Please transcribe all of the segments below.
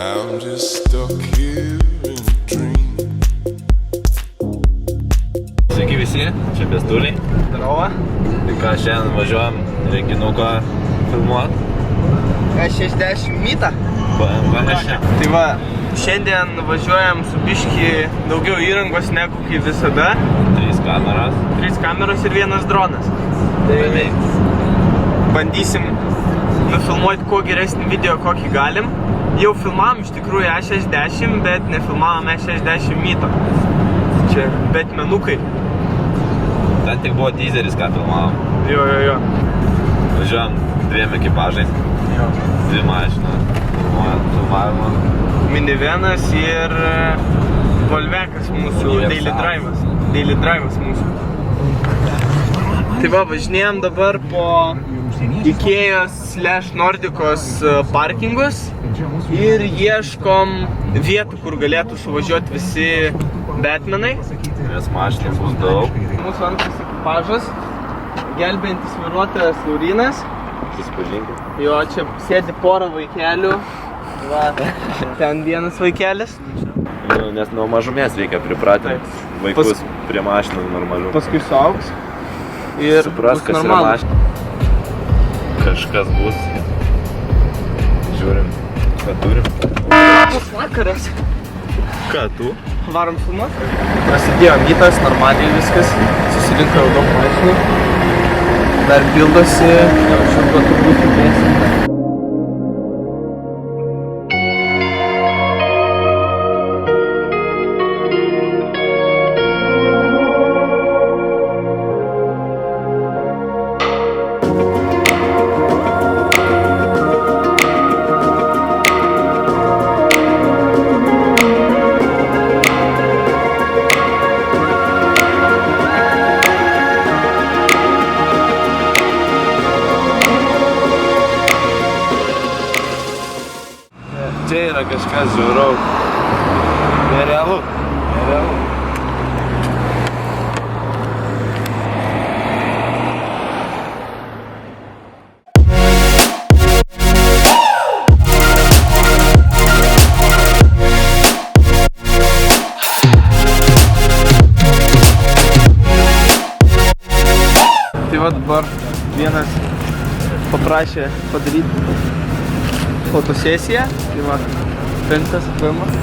I'm just stuck here in a dream. Sveiki visi, čia Bestuliai. Darova. Tai ką, šiandien važiuojam renginuką filmuot. E60 Mytą. BMW. Tai va, šiandien važiuojam su biški daugiau įrangos negu kaip visada. 3 kameras. 3 kameros ir 1 dronas. Tai bandysim nufilmuoti kuo geresnį video, kokį galim. Jau filmavom iš tikrųjų E60, bet nefilmavom E60 Myto. Čia betmenukai. Ten tik buvo teaseris, ką filmavom. Jo. Važiuojam 2 ekipažai. 2 mašinas. Filmavimo. Minivienas ir Volvekas mūsų, Daily Drive'as mūsų. Tai va, važinėjom dabar po Ikėjos/Nordikos parkingus ir ieškom vietų, kur galėtų suvažiuoti visi Batmanai. Nes mašinų bus daug. Mūsų antras ekipažas, gelbėjantis vairuotojas Laurinas. Susipažinkim. Jo, čia sėdi pora vaikelių. Va, ten vienas vaikelis. Nes nuo mažumės reikia pripratinti vaikus prie mašinų normalių. Paskui suaugs. Ir supras, bus kas normalu. yra mašina. Kažkas bus. Žiūrim, ką turim. Bus vakaras. Ką tu? Varom filmuot. Prasidėjo Mytas, normaliai viskas. Susirinko jau daug mašinų. Dar bildosi. Jau šimto turbūt įdėsim. Čia yra kažkas žiauraus. Nerealu. Tai va dabar vienas paprašė padaryti fotosesiją. Tai va, penktas filmas.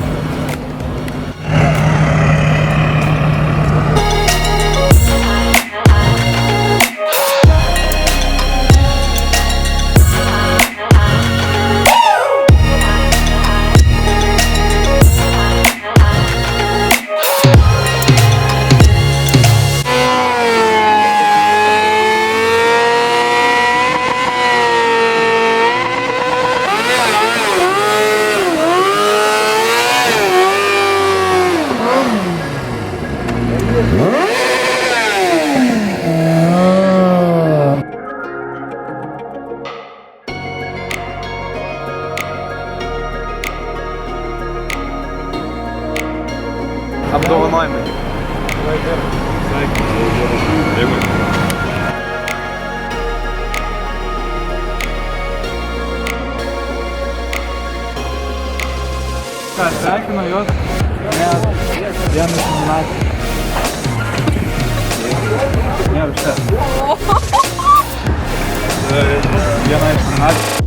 Apdovanojimai. Ką, sveikinu juos, nes vienas nominacija. Ne, šitą. Viena iš nominacijų.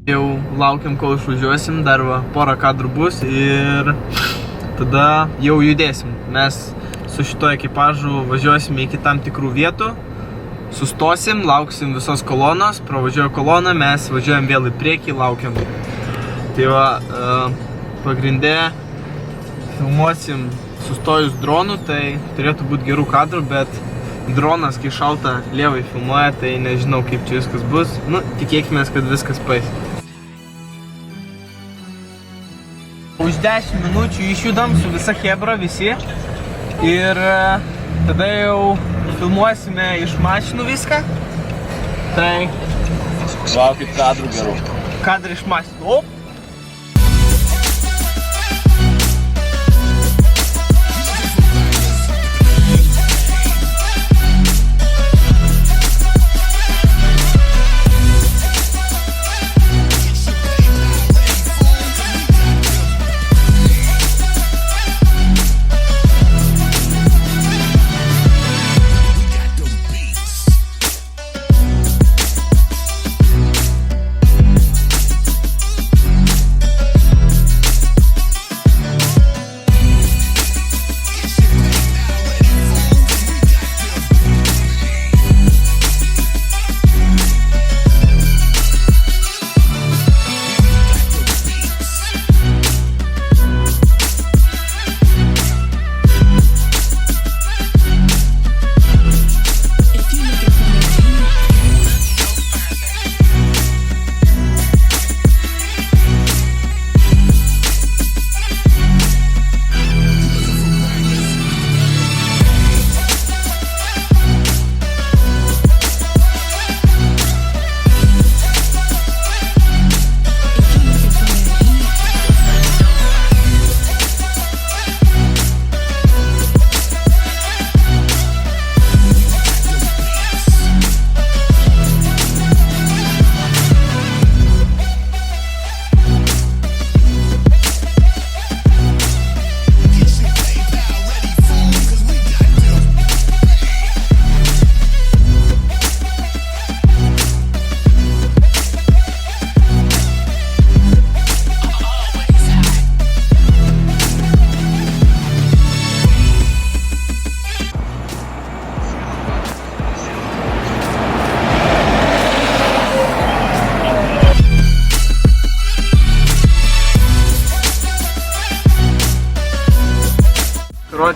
Jau laukiam, kol išvažiuosim, dar va, porą kadrų bus ir tada jau judėsim. Mes su šito ekipažu važiuosime iki tam tikrų vietų, sustosim, lauksim visos kolonos, pravažiuoja kolona, mes važiuojam vėl į priekį, laukiam. Tai va, pagrindė filmuosim sustojus dronų, tai turėtų būti gerų kadrų, bet dronas, kai šalta lievai filmuoja, tai nežinau, kaip čia viskas bus. Nu, tikėkime, kad viskas paeis. Už 10 minučių išjudam su visa chebra visi ir tada jau filmuosime iš mašinų viską. Tai Laukit kadrų gerų. Kadrai išmąstė. Op.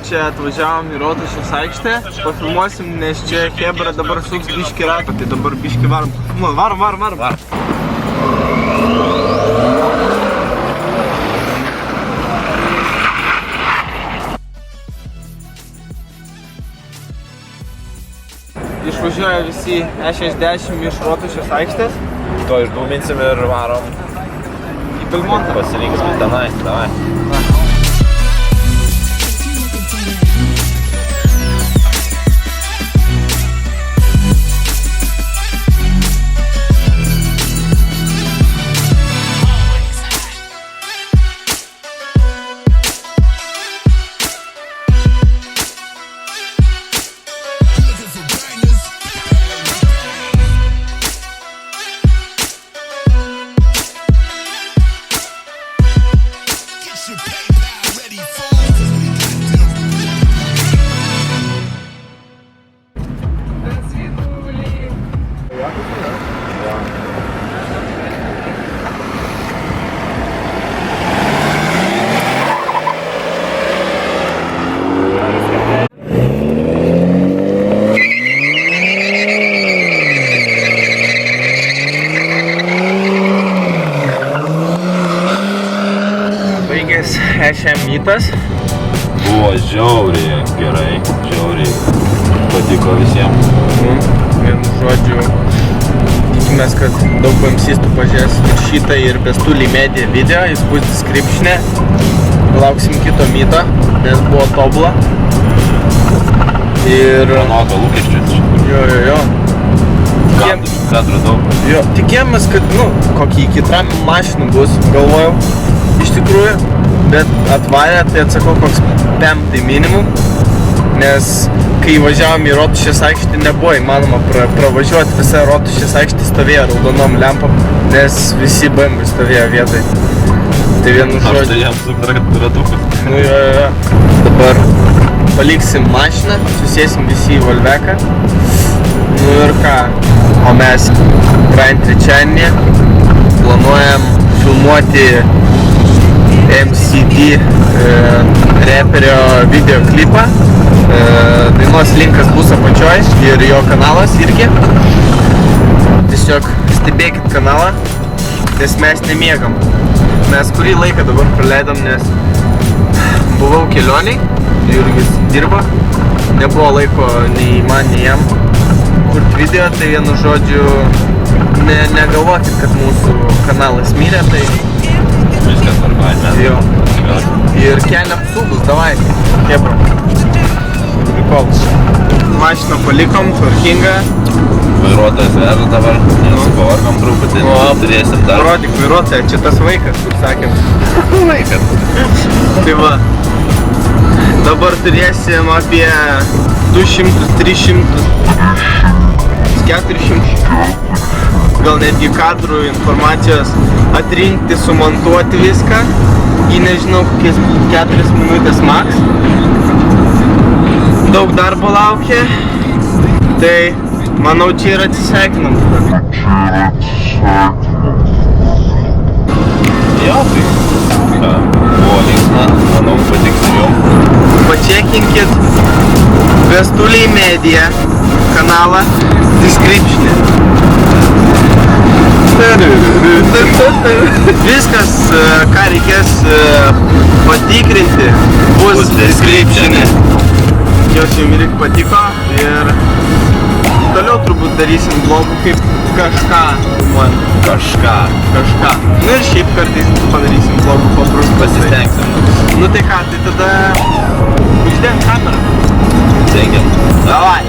Čia atvažiavom į Rotušės aikštę, pafilmuosim, nes čia Hebra dabar suks biškį ratą, tai dabar biškį varom. Varom. Išvažiuoja visi E60 iš Rotušės aikštės. To išdūminsim ir varom Į Belmontą. Pasirinksim tenai, davai. E60 mytas. Buvo žiauriai gerai, žiauriai patiko visiems. Vienu žodžiu, tikimės, kad daug bamsistų pažiūrės ir šitą ir Bestulį Media video, jis bus description'e. Lauksim kito myto, nes buvo tobula. Ir... Pranoko lūkesčius. Jo. Kadrų daug. Jo, tikėjomės, kad, kokį kitram mašinų bus, galvojau, iš tikrųjų. Bet atvarė, tai atsakau, koks 5 minimum, nes kai važiavom į Rotušės aikštę, nebuvo įmanoma pravažiuoti, visa Rotušės aikštė stovėjo raudonom lempom, nes visi BMW stovėjo vietoj. Tai vienu žodžiu... Apštai jam ratukus. Jo. Dabar paliksim mašiną, susėsim visi į Volveką. Ir ką, o mes praeitą trečiadienį planuojam filmuoti MCD reperio videoklipą. Dainos linkas bus apačioj ir jo kanalas irgi. Tiesiog stebėkit kanalą, nes mes nemiegam. Mes kurį laiką dabar praleidom, nes buvau kelioniai, Jurgis dirba. Nebuvo laiko nei man, nei jam kurti video, tai vienu žodžiu Negalvokit, kad mūsų kanalas mirė, tai Viskas tvarkoj, mes. jo. Vėl. Ir kelia apsūgus, davai, kebra. Prikolas. Mašiną palikom, tvarkinga. Vairuotojas veža dabar, mes pavargom truputį, turėsim dar. Parodyk vairuotoją, čia tas vaikas, kur sakėm. Vaikas. Tai va. Dabar turėsim apie 200, 300, 400, gal netgi kadrų informacijos atrinkti, sumontuoti viską. Į nežinau, kokias 4 minutės max. Daug darbo laukia. Tai manau, čia ir atsisveikinam. Jo, tai ką, buvo linksma, manau patiks ir jums. Pačekinkit Vestuliai Media kanalą description'e. Viskas, ką reikės patikrinti, bus description'e. Jos jums ir patiko ir toliau turbūt darysim vlogų kaip kažką. Kažką. Nu ir šiaip kartais padarysim vlogų paprastai. Pasistengsim. Nu tai ką, tai tada uždėm kamerą. Stengiam. Davai.